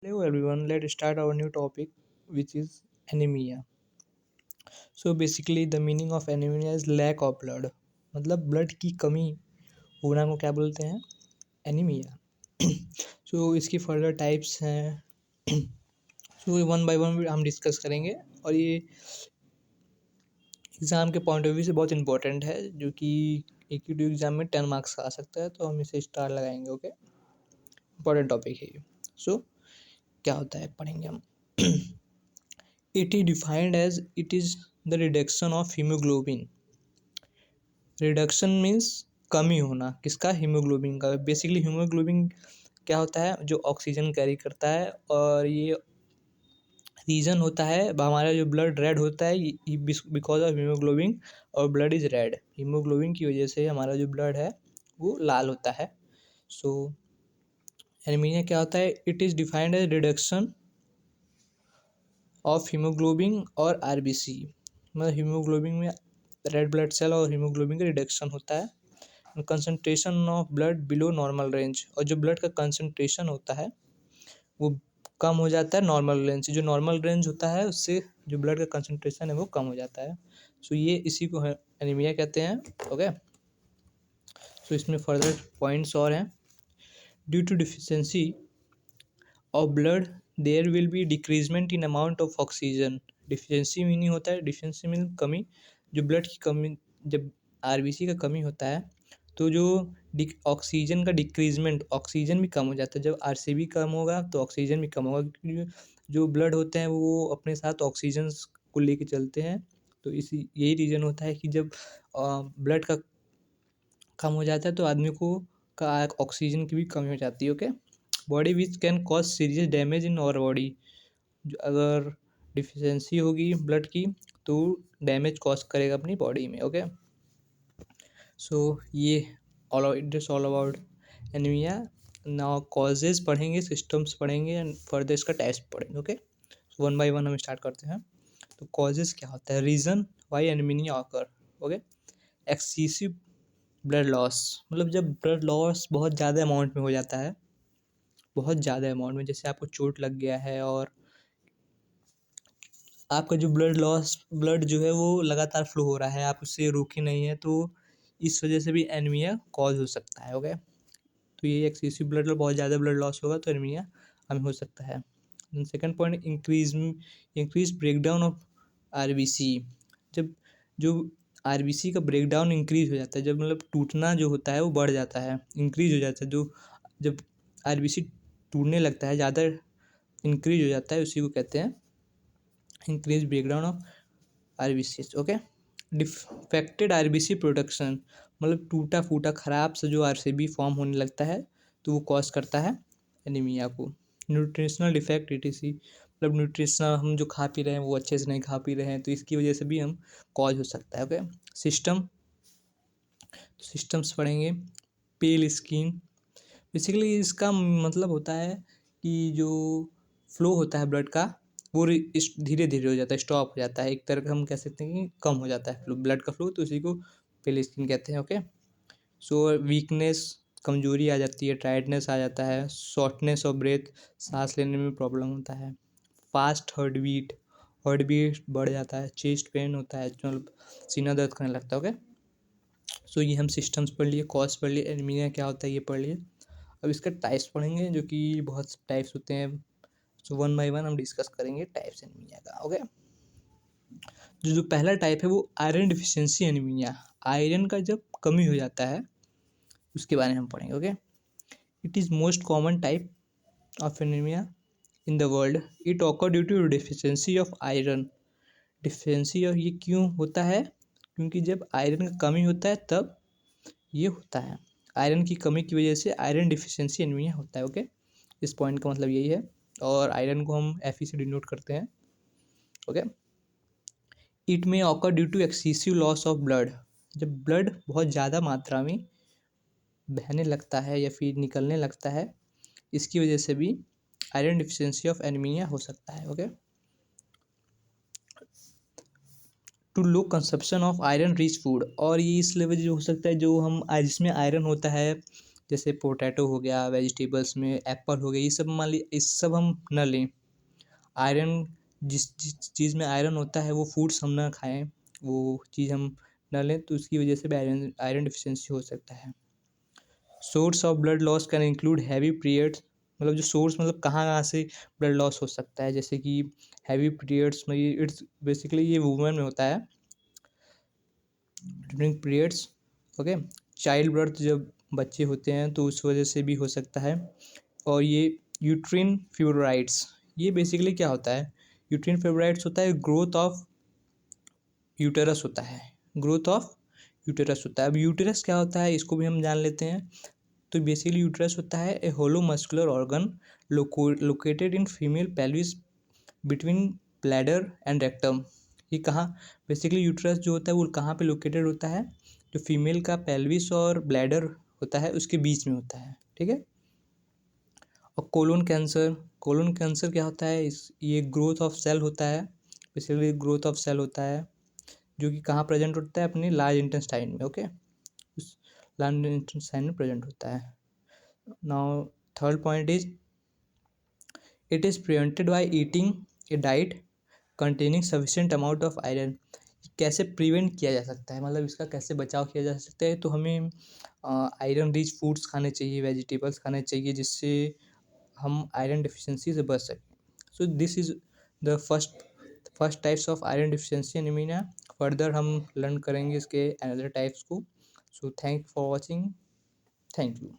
Hello everyone, let's start our new topic which is anemia. So basically the meaning of anemia is lack of blood. मतलब blood की कमी होना को क्या बोलते हैं? एनीमिया. सो इसकी फर्दर टाइप्स हैं. सो वन बाय वन हम डिस्कस करेंगे और ये एग्ज़ाम के पॉइंट ऑफ व्यू से बहुत इंपॉर्टेंट है जो कि AQ2 एग्ज़ाम में 10 मार्क्स का आ सकता है, तो हम इसे स्टार लगाएंगे. ओके, इंपॉर्टेंट टॉपिक है ये. सो क्या होता है पढ़ेंगे हम. It is defined as it is the reduction of hemoglobin. Reduction means कमी होना किसका? हीमोग्लोबिन का. बेसिकली हीमोग्लोबिन क्या होता है? जो ऑक्सीजन कैरी करता है, और ये रीज़न होता है हमारा जो ब्लड रेड होता है बिकॉज ऑफ हीमोग्लोबिन, और ब्लड इज़ रेड. हीमोग्लोबिन की वजह से हमारा जो ब्लड है वो लाल होता है. सो एनीमिया क्या होता है? It is defined as reduction of haemoglobin और आरबीसी. मतलब हीमोग्लोबिन में रेड ब्लड सेल और हीमोग्लोबिन का रिडक्शन होता है. Concentration of blood below normal range, और जो ब्लड का कंसंट्रेशन होता है वो कम हो जाता है नॉर्मल रेंज से. जो नॉर्मल रेंज होता है उससे जो ब्लड का कंसंट्रेशन है वो कम हो जाता है. सो ये इसी को एनीमिया कहते हैं. ओके, सो इसमें फर्दर पॉइंट्स और हैं. Due to deficiency of blood there will be decreasement in amount of oxygen. Deficiency meaning होता है, डिफिशेंसी मीन कमी. जो ब्लड की कमी, जब आरबीसी का कमी होता है तो जो ऑक्सीजन का डिक्रीजमेंट, ऑक्सीजन भी कम हो जाता है. जब आरसीबी कम होगा तो ऑक्सीजन भी कम होगा, क्योंकि जो ब्लड होते हैं वो अपने साथ ऑक्सीजन को लेके चलते हैं. तो इसी यही रीज़न होता है कि जब ब्लड का कम हो जाता है तो आदमी को का ऑक्सीजन की भी कमी हो जाती है. Okay, body which can cause serious damage in our body. जो अगर डिफिशेंसी होगी ब्लड की तो डैमेज कॉज करेगा अपनी बॉडी में. ओके, सो ये it is all about anaemia. Now causes पढ़ेंगे, सिस्टम्स पढ़ेंगे एंड फर्दर इसका टेस्ट पढ़ेंगे. ओके, वन बाय वन हम स्टार्ट करते हैं. तो कॉजेज क्या होता है? Reason why anaemia occur. Okay, excessive blood loss. मतलब जब ब्लड लॉस बहुत ज़्यादा अमाउंट में हो जाता है, बहुत ज़्यादा अमाउंट में, जैसे आपको चोट लग गया है और आपका जो ब्लड जो है वो लगातार फ्लो हो रहा है, आप उससे रोके नहीं है, तो इस वजह से भी एनीमिया कॉज हो सकता है. ओके, तो ये एक्सेसिव ब्लड, बहुत ज़्यादा ब्लड लॉस होगा तो एनीमिया हमें हो सकता है. Second point, increase breakdown of RBC. जब जो आरबीसी का ब्रेकडाउन इंक्रीज हो जाता है, जब मतलब टूटना जो होता है वो बढ़ जाता है, इंक्रीज हो जाता है. जो जब आरबीसी टूटने लगता है, ज़्यादा इंक्रीज हो जाता है, उसी को कहते हैं increase breakdown of RBC. Okay, defected RBC production. मतलब टूटा फूटा खराब से जो आरसीबी फॉर्म होने लगता है तो वो कॉज करता है एनीमिया को. Nutritional defect ETC. मतलब न्यूट्रिशनल, हम जो खा पी रहे हैं वो अच्छे से नहीं खा पी रहे हैं, तो इसकी वजह से भी हम कॉज हो सकता है. ओके, सिस्टम्स पढ़ेंगे. पेल स्किन. बेसिकली इसका मतलब होता है कि जो फ्लो होता है ब्लड का वो धीरे धीरे हो जाता है, स्टॉप हो जाता है. एक तरह का हम कह सकते हैं कि कम हो जाता है ब्लड का फ्लो, तो उसी को पेल स्किन कहते हैं. ओके, सो वीकनेस, कमजोरी आ जाती है, टायर्डनेस आ जाता है, शॉर्टनेस ऑफ ब्रेथ, सांस लेने में प्रॉब्लम होता है, फास्ट हार्ट बीट बढ़ जाता है, चेस्ट पेन होता है, मतलब सीना दर्द करने लगता है. ओके, सो ये हम सिस्टम्स पढ़ लिए, कॉज पढ़ लिए, एनीमिया क्या होता है ये पढ़ लिए. अब इसका टाइप्स पढ़ेंगे, जो कि बहुत टाइप्स होते हैं. सो वन बाय वन हम डिस्कस करेंगे टाइप्स एनीमिया का. ओके, जो पहला टाइप है वो आयरन डिफिशिएंसी एनीमिया. आयरन का जब कमी हो जाता है उसके बारे में हम पढ़ेंगे. Okay, it is most common type of anaemia in the world. It occur due to deficiency of iron. Deficiency of ये क्यों होता है? क्योंकि जब आयरन का कमी होता है तब ये होता है. आयरन की कमी की वजह से आयरन डिफिशिएंसी एनीमिया होता है. ओके, इस पॉइंट का मतलब यही है, और आयरन को हम Fe से डिनोट करते हैं. ओके, इट में occur due to excessive loss of blood. जब ब्लड बहुत ज़्यादा मात्रा में बहने लगता है या फिर निकलने लगता है, इसकी वजह से भी आयरन डिफिशिएंसी ऑफ एनीमिया हो सकता है. Okay, to low consumption of iron rich food. और ये इसलिए वजह हो सकता है जो हम जिसमें आयरन होता है जैसे पोटैटो हो गया वेजिटेबल्स में, एप्पल हो गया, ये सब मान ली इस सब हम न लें। आयरन जिस जिस चीज़ में आयरन होता है वो फूड्स हम ना खाएं, वो चीज़ हम न लें, तो उसकी वजह से भी आयरन आयरन डिफिशियंसी हो सकता है। Source of blood loss can include heavy periods, मतलब जो सोर्स मतलब कहाँ कहाँ से ब्लड लॉस हो सकता है, जैसे कि हैवी पीरियड्स में इट्स बेसिकली ये वुमेन में होता है during periods. Okay, child birth जब बच्चे होते हैं तो उस वजह से भी हो सकता है। और ये यूट्रिन फ्यूराइड्स, ये बेसिकली क्या होता है, यूट्रिन फ्यूराइड्स होता है ग्रोथ ऑफ यूटेरस होता है, ग्रोथ ऑफ यूटेरस होता है। अब यूटेरस क्या होता है इसको भी हम जान लेते हैं। तो बेसिकली यूटेरस होता है a hollow muscular organ located in female pelvis between bladder and rectum. ये कहाँ, बेसिकली यूटेरस जो होता है वो कहाँ पे लोकेटेड होता है, जो फीमेल का पेल्विस और ब्लैडर होता है उसके बीच में होता है, ठीक है। और कोलोन कैंसर क्या होता है, इस ये ग्रोथ ऑफ सेल होता है, बेसिकली ग्रोथ ऑफ सेल होता है जो कि कहाँ प्रेजेंट होता है, अपने लार्ज इंटेस्टाइन में। ओके, उस लार्ज इंटेस्टाइन में प्रेजेंट होता है। Now third point is it is prevented by eating A diet containing sufficient amount of iron. कैसे प्रिवेंट किया जा सकता है, मतलब इसका कैसे बचाव किया जा सकता है, तो हमें आयरन रिच फूड्स खाने चाहिए, वेजिटेबल्स खाने चाहिए, जिससे हम आयरन डिफिशियंसी से बच सकें। So this is the first types of iron deficiency anaemia. Further हम लर्न करेंगे इसके अनदर टाइप्स को। So thank for watching, thank you.